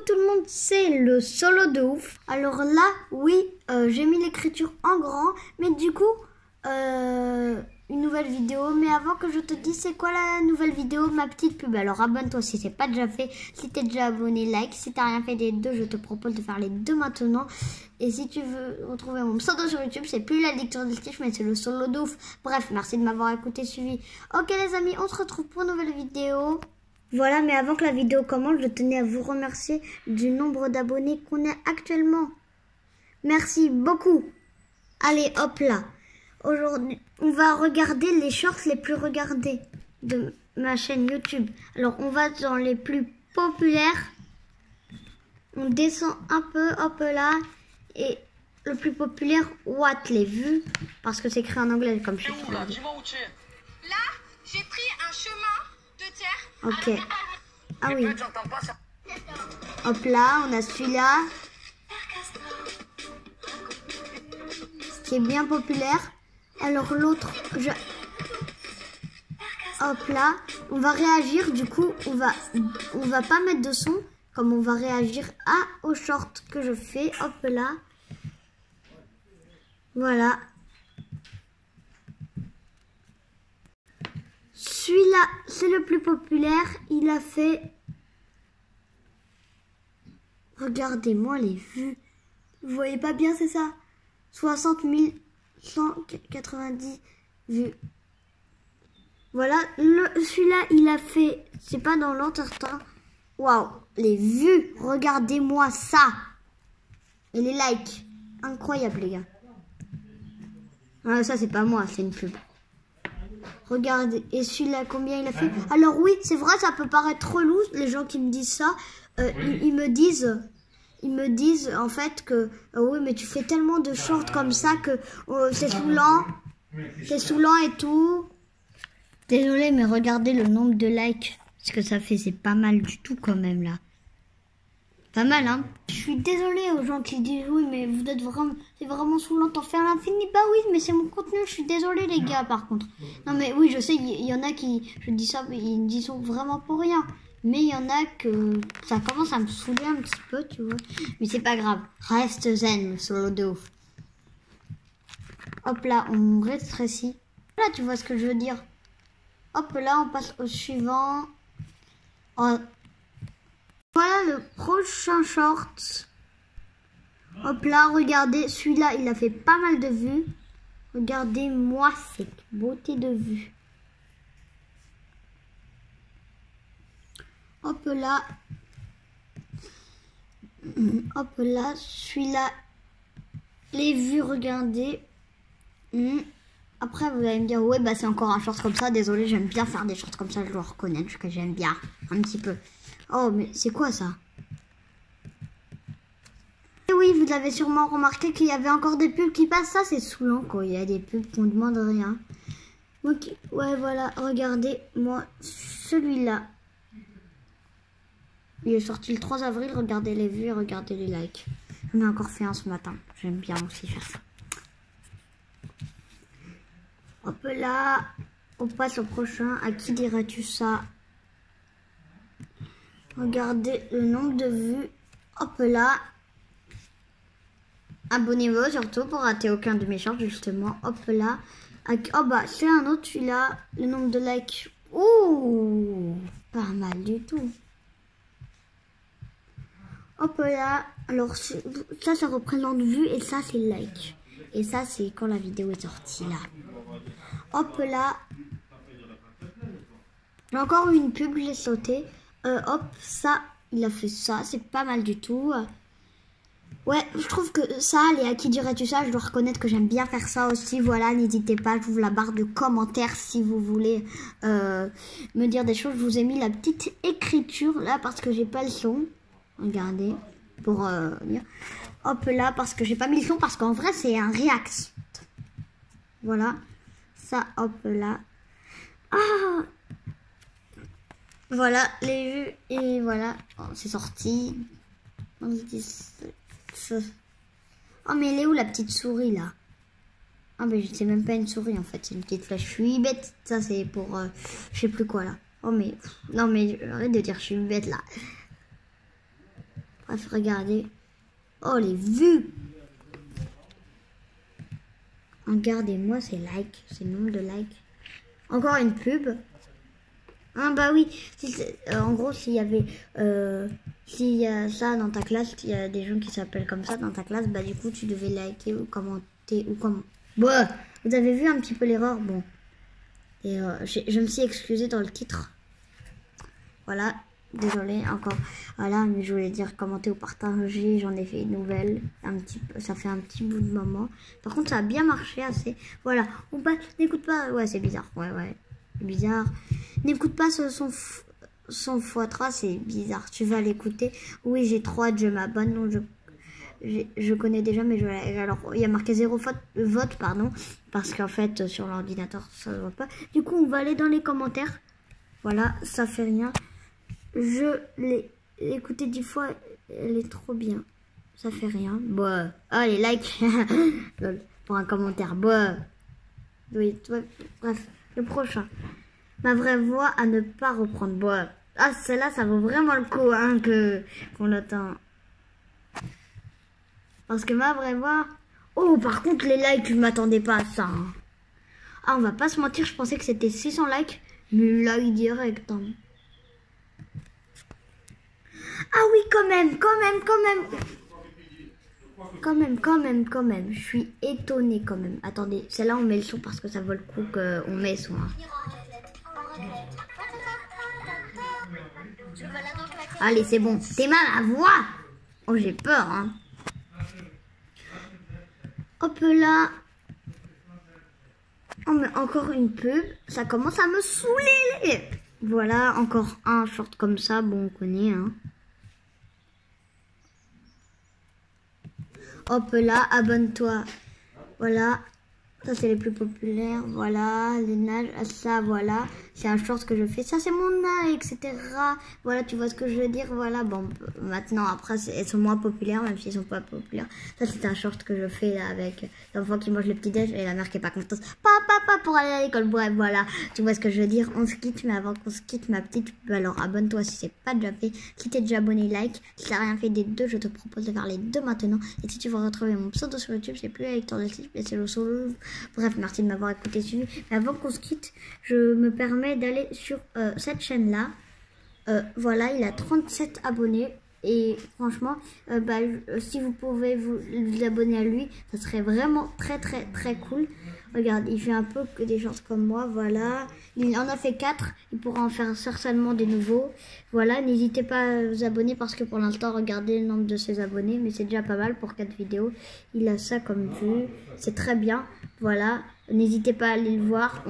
tout le monde, c'est le solo de ouf. Alors là, oui, j'ai mis l'écriture en grand, mais du coup, une nouvelle vidéo. Mais avant que je te dise c'est quoi la nouvelle vidéo, ma petite pub. Alors abonne-toi si c'est pas déjà fait. Si t'es déjà abonné, like. Si t'as rien fait des deux, je te propose de faire les deux maintenant. Et si tu veux retrouver mon pseudo sur YouTube, c'est plus la lecture des Stitch, mais c'est le solo de ouf. Bref, merci de m'avoir écouté, suivi. Ok les amis, on se retrouve pour une nouvelle vidéo. Voilà, mais avant que la vidéo commence, je tenais à vous remercier du nombre d'abonnés qu'on a actuellement. Merci beaucoup. Allez, hop là. Aujourd'hui, on va regarder les shorts les plus regardés de ma chaîne YouTube. Alors, on va dans les plus populaires. On descend un peu, hop là. Et le plus populaire, what, les vues. Parce que c'est écrit en anglais, comme je suis là. Là, j'ai pris un chemin de terre. Ok. Ah oui. Hop là, on a celui-là. Qui est bien populaire. Alors l'autre, hop là, on va réagir. Du coup, on va pas mettre de son. Comme on va réagir au short que je fais. Hop là. Voilà. Celui-là, c'est le plus populaire. Il a fait... Regardez-moi les vues. Vous voyez pas bien, c'est ça? 60 190 vues. Voilà. Celui-là, il a fait... C'est pas dans l'entretien. Waouh. Les vues. Regardez-moi ça. Et les likes. Incroyable, les gars. Ah, ça, c'est pas moi. C'est une pub. Regardez, et celui-là, combien il a fait? Alors oui, c'est vrai, ça peut paraître relou, les gens qui me disent ça. Ils me disent en fait que oui, mais tu fais tellement de shorts comme ça que c'est saoulant. C'est saoulant et tout. Désolée, mais regardez le nombre de likes. Ce que ça fait, c'est pas mal du tout quand même là. Pas mal, hein. Je suis désolée aux gens qui disent oui, mais vous êtes vraiment, c'est vraiment saoulant d'en faire à l'infini. Bah oui, mais c'est mon contenu. Je suis désolée les gars, par contre. Non mais oui, je sais, il y en a qui, je dis ça, mais ils disent vraiment pour rien. Mais il y en a que ça commence à me saouler un petit peu, tu vois. Mais c'est pas grave. Reste zen, solo de ouf. Hop là, on rétrécit. Là, tu vois ce que je veux dire. Hop là, on passe au suivant. Voilà le prochain short. Hop là, regardez. Celui-là, il a fait pas mal de vues. Regardez-moi cette beauté de vues. Hop là. Hop là. Celui-là. Les vues, regardez. Après, vous allez me dire, ouais, bah c'est encore un short comme ça. Désolé, j'aime bien faire des shorts comme ça. Je dois reconnaître que j'aime bien. Un petit peu. Oh, mais c'est quoi ça? Et oui, vous avez sûrement remarqué qu'il y avait encore des pubs qui passent. Ça, c'est saoulant quand il y a des pubs qu'on ne demande rien. Ok, ouais, voilà. Regardez, moi, celui-là. Il est sorti le 3 avril. Regardez les vues et regardez les likes. J'en ai encore fait un ce matin. J'aime bien aussi faire ça. Hop là. On passe au prochain. À qui dirais-tu ça? Regardez le nombre de vues. Hop là. Abonnez-vous surtout pour rater aucun de mes shorts justement. Hop là. Oh bah c'est un autre celui-là. Le nombre de likes. Ouh, pas mal du tout. Hop là. Alors ça représente vues et ça c'est like. Et ça c'est quand la vidéo est sortie là. Hop là. J'ai encore eu une pub, j'ai sauté. Hop, ça, il a fait ça, c'est pas mal du tout. Ouais, je trouve que ça, les à qui dirais-tu ça, je dois reconnaître que j'aime bien faire ça aussi. Voilà, n'hésitez pas, j'ouvre la barre de commentaires si vous voulez me dire des choses. Je vous ai mis la petite écriture là parce que j'ai pas le son. Regardez, pour dire. Hop là, parce que j'ai pas mis le son, parce qu'en vrai, c'est un react. Voilà, ça, hop là. Ah! Voilà, les vues, et voilà, oh, c'est sorti. Oh, mais elle est où la petite souris, là? Ah, mais c'est même pas une souris, en fait, c'est une petite flèche. Je suis bête, ça, c'est pour, je sais plus quoi, là. Oh, mais, non, mais, arrête de dire je suis bête, là. Bref, regardez. Oh, les vues. Regardez-moi ces likes, ces nombres de likes. Encore une pub. Ah bah oui, en gros, s'il y avait, s'il y a ça dans ta classe, s'il y a des gens qui s'appellent comme ça dans ta classe, bah du coup, tu devais liker ou commenter ou comme. Bah, vous avez vu un petit peu l'erreur, bon. Et je me suis excusée dans le titre. Voilà, désolée encore. Voilà, mais je voulais dire commenter ou partager. J'en ai fait une nouvelle, ça fait un petit bout de moment. Par contre, ça a bien marché assez. Voilà, n'écoute pas. Ouais, c'est bizarre. Ouais, c'est bizarre. N'écoute pas son x3, c'est bizarre. Tu vas l'écouter. Oui, j'ai trop hâte, je m'abonne. Non, je connais déjà, mais alors il y a marqué 0 vote, pardon, parce qu'en fait sur l'ordinateur ça ne voit pas. Du coup, on va aller dans les commentaires. Voilà, ça fait rien. Je l'ai écouté 10 fois, elle est trop bien. Ça fait rien. Bon, allez, like pour un commentaire. Bon, oui, bref, le prochain. Ma vraie voix à ne pas reprendre. Bon, ah, celle-là, ça vaut vraiment le coup hein, qu'on l'attend. Parce que ma vraie voix... Oh, par contre, les likes, je m'attendais pas à ça. Hein. Ah, on va pas se mentir, je pensais que c'était 600 likes. Mais like direct. Hein. Ah oui, quand même. Je suis étonnée quand même. Attendez, celle-là, on met le son parce que ça vaut le coup qu'on met le son. Hein. Allez, c'est bon. T'es mal à voix. Oh, j'ai peur, hein. Hop là. Oh, mais encore une pub. Ça commence à me saouler. Voilà, encore un short comme ça. Bon, on connaît, hein. Hop là, abonne-toi. Voilà. Ça, c'est les plus populaires. Voilà, les nages. Ça, voilà. C'est un short que je fais. Ça, c'est mon âge, etc. Voilà, tu vois ce que je veux dire. Voilà, bon, maintenant, après, elles sont moins populaires, même s'ils sont pas populaires. Ça, c'est un short que je fais là, avec l'enfant qui mange le petit-déj et la mère qui est pas contente. Papa, pour aller à l'école. Bref, voilà. Tu vois ce que je veux dire. On se quitte, mais avant qu'on se quitte, ma petite, alors abonne-toi si c'est pas déjà fait. Si t'es déjà abonné, like. Si t'as rien fait des deux, je te propose de faire les deux maintenant. Et si tu veux retrouver mon pseudo sur YouTube, c'est plus Victor de Slip, mais c'est le solo. Bref, merci de m'avoir écouté, suivi. Mais avant qu'on se quitte, je me permets d'aller sur cette chaîne-là. Voilà, il a 37 abonnés. Et franchement, si vous pouvez vous abonner à lui, ça serait vraiment très cool. Regarde, il fait un peu que des choses comme moi, voilà. Il en a fait 4, il pourra en faire certainement des nouveaux. Voilà, n'hésitez pas à vous abonner parce que pour l'instant, regardez le nombre de ses abonnés. Mais c'est déjà pas mal pour 4 vidéos. Il a ça comme vue, c'est très bien. Voilà, n'hésitez pas à aller le voir.